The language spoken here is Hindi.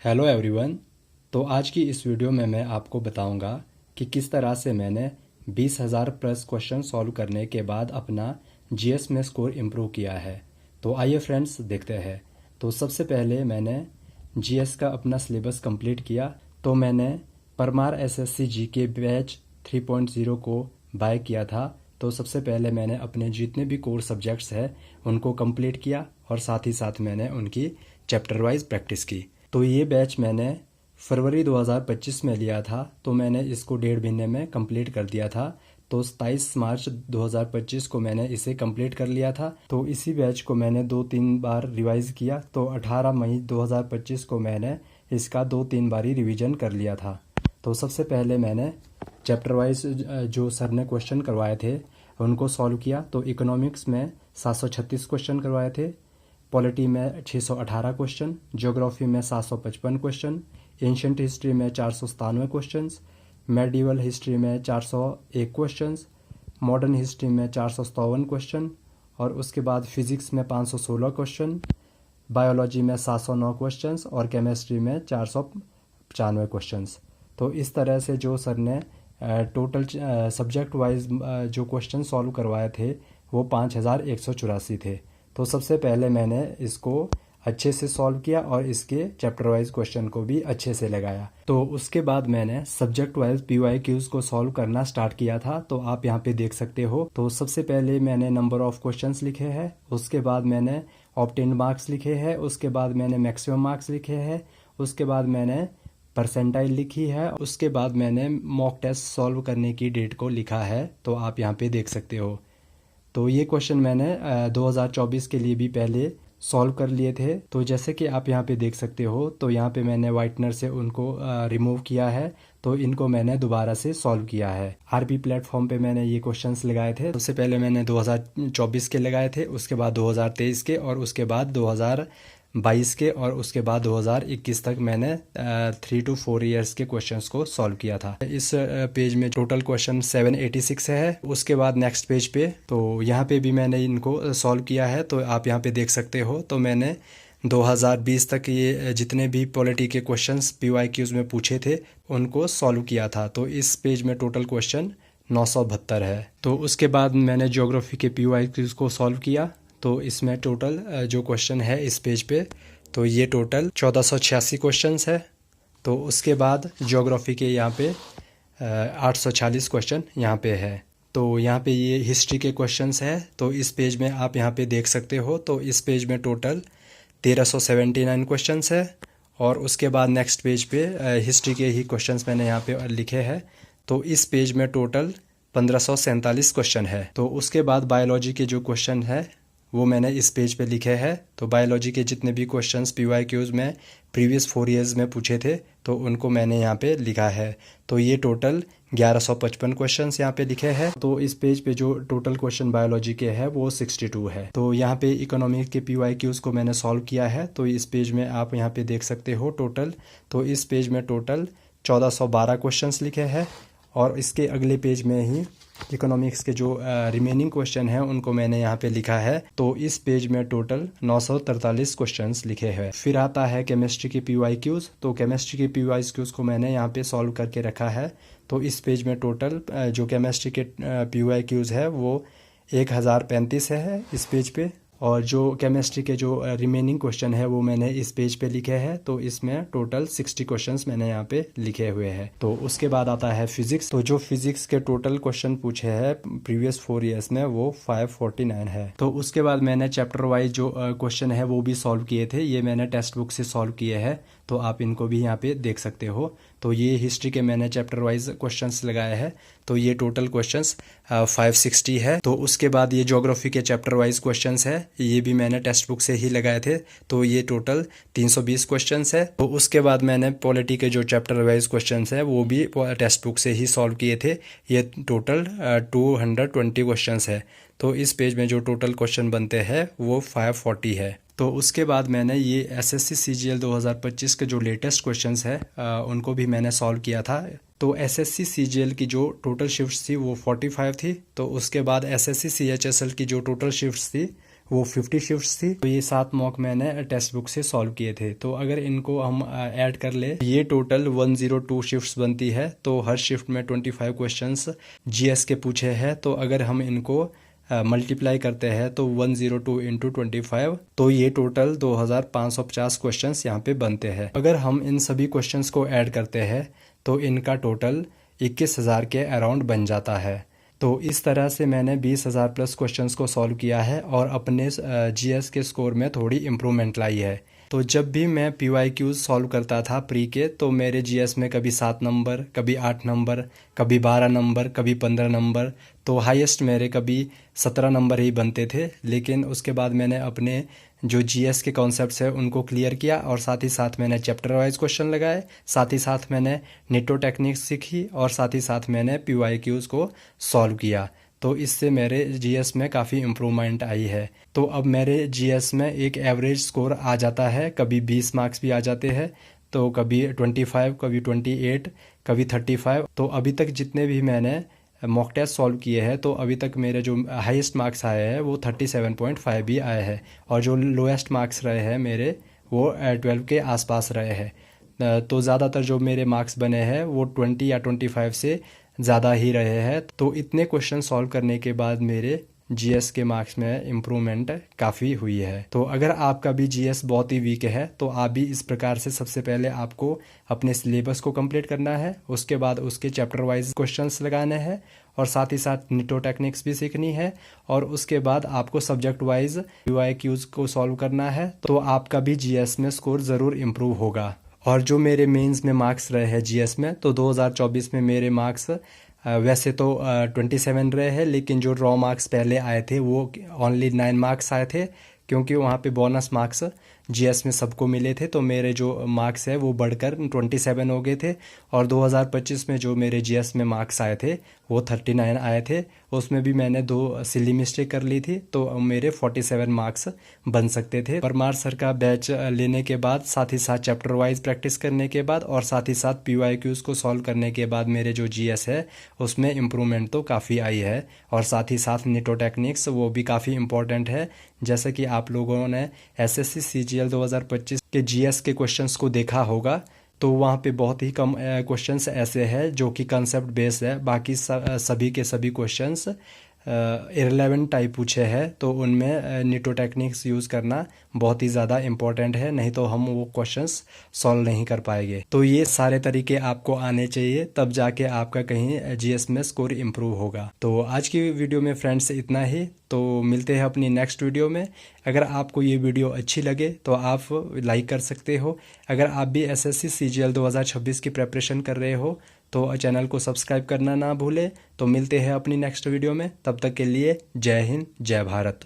Hello everyone. तो आज की इस वीडियो में मैं आपको बताऊंगा कि किस तरह से मैंने 20,000 प्लस क्वेश्चन सॉल्व करने के बाद अपना जीएस में स्कोर इम्प्रूव किया है। तो आइए फ्रेंड्स देखते हैं। तो सबसे पहले मैंने जीएस का अपना सिलेबस कंप्लीट किया। तो मैंने परमार एसएससी जीके बैच 3.0 को बाय किया था। तो सबसे पहले मैंने अपने जितने भी कोर सब्जेक्ट्स हैं उनको कंप्लीट किया और साथ ही साथ मैंने उनकी चैप्टर वाइज प्रैक्टिस की। तो ये बैच मैंने फरवरी 2025 में लिया था। तो मैंने इसको 1.5 महीने में कंप्लीट कर दिया था। तो 27 मार्च 2025 को मैंने इसे कंप्लीट कर लिया था। तो इसी बैच को मैंने 2-3 बार रिवाइज किया। तो 18 मई 2025 को मैंने इसका 2-3 बार ही रिवीजन कर लिया था। तो सबसे पहले मैंने चैप्टर वाइज जो सर ने क्वेश्चन करवाए थे उनको सॉल्व किया। तो इकोनॉमिक्स में 736 क्वेश्चन करवाए थे, पॉलिटी में 618 क्वेश्चन, ज्योग्राफी में 755 क्वेश्चन, एंशंट हिस्ट्री में 497 क्वेश्चंस, मेडिवल हिस्ट्री में 401 क्वेश्चंस, मॉडर्न हिस्ट्री में 457 क्वेश्चन और उसके बाद फिजिक्स में 516 क्वेश्चन, बायोलॉजी में 709 क्वेश्चंस और केमिस्ट्री में 495 क्वेश्चंस। तो इस तरह से जो सर ने टोटल सब्जेक्ट वाइज जो क्वेश्चन सॉल्व करवाए थे वो 5184 थे। तो सबसे पहले मैंने इसको अच्छे से सॉल्व किया और इसके चैप्टर वाइज क्वेश्चन को भी अच्छे से लगाया। तो उसके बाद मैंने सब्जेक्ट वाइज पीवाईक्यूज को सॉल्व करना स्टार्ट किया था। तो आप यहाँ पे देख सकते हो। तो सबसे पहले मैंने नंबर ऑफ क्वेश्चंस लिखे हैं, उसके बाद मैंने ऑब्टेन मार्क्स लिखे हैं, उसके बाद मैंने मैक्सिमम मार्क्स लिखे हैं, उसके बाद मैंने परसेंटाइल लिखी है, उसके बाद मैंने मॉक टेस्ट सॉल्व करने की डेट को लिखा है। तो आप यहाँ पे देख सकते हो। तो ये क्वेश्चन मैंने 2024 के लिए भी पहले सॉल्व कर लिए थे। तो जैसे कि आप यहाँ पे देख सकते हो, तो यहाँ पे मैंने वाइटनर से उनको रिमूव किया है। तो इनको मैंने दोबारा से सॉल्व किया है। आरपी प्लेटफॉर्म पे मैंने ये क्वेश्चंस लगाए थे। सबसे पहले मैंने 2024 के लगाए थे, उसके बाद 2023 के और उसके बाद 2022 के और उसके बाद 2021 तक मैंने 3 to 4 ईयर्स के क्वेश्चंस को सॉल्व किया था। इस पेज में टोटल क्वेश्चन 786 है। उसके बाद नेक्स्ट पेज पे तो यहाँ पे भी मैंने इनको सॉल्व किया है। तो आप यहाँ पे देख सकते हो। तो मैंने 2020 तक ये जितने भी पॉलिटी के क्वेश्चंस पीवाईक्यूज में पूछे थे उनको सॉल्व किया था। तो इस पेज में टोटल क्वेश्चन 972 है। तो उसके बाद मैंने ज्योग्राफी के पीवाईक्यूज को सॉल्व किया। तो इसमें टोटल जो क्वेश्चन है इस पेज पे, तो ये टोटल 1486 क्वेश्चंस है। तो उसके बाद ज्योग्राफी के यहाँ पे 840 क्वेश्चन यहाँ पे है। तो यहाँ पे ये हिस्ट्री के क्वेश्चंस है। तो इस पेज में आप यहाँ पे देख सकते हो। तो इस पेज में टोटल 1379 क्वेश्चंस है। और उसके बाद नेक्स्ट पेज पे हिस्ट्री के ही क्वेश्चंस मैंने यहाँ पे लिखे हैं। तो इस पेज में टोटल 1547 क्वेश्चन है। तो उसके बाद बायोलॉजी के जो क्वेश्चन है वो मैंने इस पेज पे लिखे हैं। तो बायोलॉजी के जितने भी क्वेश्चंस पीवाईक्यूज में प्रीवियस 4 ईयर्स में पूछे थे तो उनको मैंने यहाँ पे लिखा है। तो ये टोटल 1155 क्वेश्चंस यहाँ पे लिखे हैं। तो इस पेज पे जो टोटल क्वेश्चन बायोलॉजी के है वो 62 है। तो यहाँ पे इकोनॉमिक के पीवाईक्यूज को मैंने सॉल्व किया है। तो इस पेज में आप यहाँ पे देख सकते हो टोटल। तो इस पेज में टोटल 1412 क्वेश्चंस लिखे हैं और इसके अगले पेज में ही इकोनॉमिक्स के जो रिमेनिंग क्वेश्चन हैं उनको मैंने यहाँ पे लिखा है। तो इस पेज में टोटल 943 क्वेश्चंस लिखे हैं। फिर आता है केमिस्ट्री के पीवाईक्यूज। तो केमिस्ट्री के पीवाईक्यूज को मैंने यहाँ पे सॉल्व करके रखा है। तो इस पेज में टोटल जो केमिस्ट्री के पीवाईक्यूज है वो 1035 है इस पेज पे। और जो केमिस्ट्री के जो रिमेनिंग क्वेश्चन है वो मैंने इस पेज पे लिखे हैं। तो इसमें टोटल 60 क्वेश्चंस मैंने यहाँ पे लिखे हुए हैं। तो उसके बाद आता है फिजिक्स। तो जो फिजिक्स के टोटल क्वेश्चन पूछे हैं प्रीवियस 4 ईयर्स में वो 549 है। तो उसके बाद मैंने चैप्टर वाइज जो क्वेश्चन है वो भी सॉल्व किए थे। ये मैंने टेक्स्ट बुक से सॉल्व किए हैं। तो आप इनको भी यहाँ पे देख सकते हो। तो ये हिस्ट्री के मैंने चैप्टर वाइज क्वेश्चंस लगाए हैं। तो ये टोटल क्वेश्चंस 560 है। तो उसके बाद ये ज्योग्राफी के चैप्टर वाइज क्वेश्चंस है, ये भी मैंने टेक्स्ट बुक से ही लगाए थे। तो ये टोटल 320 क्वेश्चंस है। तो उसके बाद मैंने पॉलिटी के जो चैप्टर वाइज क्वेश्चंस है वो भी टेक्स्ट बुक से ही सॉल्व किए थे। ये टोटल 220 क्वेश्चंस है। तो इस पेज में जो टोटल क्वेश्चन बनते हैं वो 540 है। तो उसके बाद मैंने ये एसएससी सीजीएल 2025 के जो लेटेस्ट क्वेश्चंस है उनको भी मैंने सॉल्व किया था। तो एसएससी सीजीएल की जो टोटल शिफ्ट्स थी वो 45 थी। तो उसके बाद एसएससी सीएचएसएल की जो टोटल शिफ्ट्स थी वो 50 शिफ्ट्स थी। तो ये 7 मॉक मैंने टेक्स्ट बुक से सॉल्व किए थे। तो अगर इनको हम ऐड कर ले, ये टोटल 102 शिफ्ट्स बनती है। तो हर शिफ्ट में 25 क्वेश्चंस जीएस के पूछे हैं। तो अगर हम इनको मल्टीप्लाई करते हैं तो 102 इंटू 25, तो ये टोटल 2550 क्वेश्चंस यहाँ पे बनते हैं। अगर हम इन सभी क्वेश्चंस को ऐड करते हैं तो इनका टोटल 21,000 के अराउंड बन जाता है। तो इस तरह से मैंने 20,000 प्लस क्वेश्चंस को सॉल्व किया है और अपने जीएस के स्कोर में थोड़ी इम्प्रूवमेंट लाई है। तो जब भी मैं PYQs सॉल्व करता था प्री के, तो मेरे जीएस में कभी 7 नंबर, कभी 8 नंबर, कभी 12 नंबर, कभी 15 नंबर, तो हाईएस्ट मेरे कभी 17 नंबर ही बनते थे। लेकिन उसके बाद मैंने अपने जो जीएस के कॉन्सेप्ट्स है उनको क्लियर किया और साथ ही साथ मैंने चैप्टर वाइज क्वेश्चन लगाए, साथ ही साथ मैंने नेटो टेक्निक्स सीखी और साथ ही साथ मैंने PYQs को सॉल्व किया। तो इससे मेरे जीएस में काफ़ी इम्प्रूवमेंट आई है। तो अब मेरे जीएस में एक एवरेज स्कोर आ जाता है, कभी 20 मार्क्स भी आ जाते हैं, तो कभी 25, कभी 28, कभी 35। तो अभी तक जितने भी मैंने मॉक टेस्ट सॉल्व किए हैं, तो अभी तक मेरे जो हाईएस्ट मार्क्स आए हैं वो 37.5 भी आए हैं और जो लोएस्ट मार्क्स रहे हैं मेरे वो 12 के आसपास रहे हैं। तो ज़्यादातर जो मेरे मार्क्स बने हैं वो 20 या 25 से ज़्यादा ही रहे हैं। तो इतने क्वेश्चन सॉल्व करने के बाद मेरे जीएस के मार्क्स में इम्प्रूवमेंट काफ़ी हुई है। तो अगर आपका भी जीएस बहुत ही वीक है तो आप भी इस प्रकार से सबसे पहले आपको अपने सिलेबस को कंप्लीट करना है, उसके बाद उसके चैप्टर वाइज क्वेश्चंस लगाने हैं और साथ ही साथ नेटो टेक्निक्स भी सीखनी है और उसके बाद आपको सब्जेक्ट वाइज PYQs को सॉल्व करना है। तो आपका भी जीएस में स्कोर ज़रूर इम्प्रूव होगा। और जो मेरे मेंस में मार्क्स रहे हैं जीएस में, तो 2024 में मेरे मार्क्स वैसे तो 27 रहे हैं, लेकिन जो रॉ मार्क्स पहले आए थे वो ओनली 9 मार्क्स आए थे, क्योंकि वहाँ पे बोनस मार्क्स जीएस में सबको मिले थे। तो मेरे जो मार्क्स है वो बढ़कर 27 हो गए थे और 2025 में जो मेरे जीएस में मार्क्स आए थे वो 39 आए थे। उसमें भी मैंने 2 सिली मिस्टेक कर ली थी, तो मेरे 47 मार्क्स बन सकते थे। परमार सर का बैच लेने के बाद, साथ ही साथ चैप्टर वाइज प्रैक्टिस करने के बाद और साथ ही साथ PYQs को सॉल्व करने के बाद मेरे जो जीएस है उसमें इम्प्रूवमेंट तो काफ़ी आई है। और साथ ही साथ नेटो टेक्निक्स वो भी काफ़ी इम्पोर्टेंट है। जैसे कि आप लोगों ने SSC CGL 2025 के जीएस के क्वेश्चंस को देखा होगा, तो वहाँ पे बहुत ही कम क्वेश्चंस ऐसे हैं जो कि कंसेप्ट बेस्ड है। बाकी सभी के सभी क्वेश्चंस इररिलेवेंट टाइप पूछे हैं, तो उनमें नेटो टेक्निक्स यूज़ करना बहुत ही ज़्यादा इम्पोर्टेंट है, नहीं तो हम वो क्वेश्चंस सॉल्व नहीं कर पाएंगे। तो ये सारे तरीके आपको आने चाहिए, तब जाके आपका कहीं जीएस में स्कोर इम्प्रूव होगा। तो आज की वीडियो में फ्रेंड्स इतना ही। तो मिलते हैं अपनी नेक्स्ट वीडियो में। अगर आपको ये वीडियो अच्छी लगे तो आप लाइक कर सकते हो। अगर आप भी SSC CGL 2026 की प्रेपरेशन कर रहे हो तो चैनल को सब्सक्राइब करना ना भूलें। तो मिलते हैं अपनी नेक्स्ट वीडियो में, तब तक के लिए जय हिंद, जय भारत।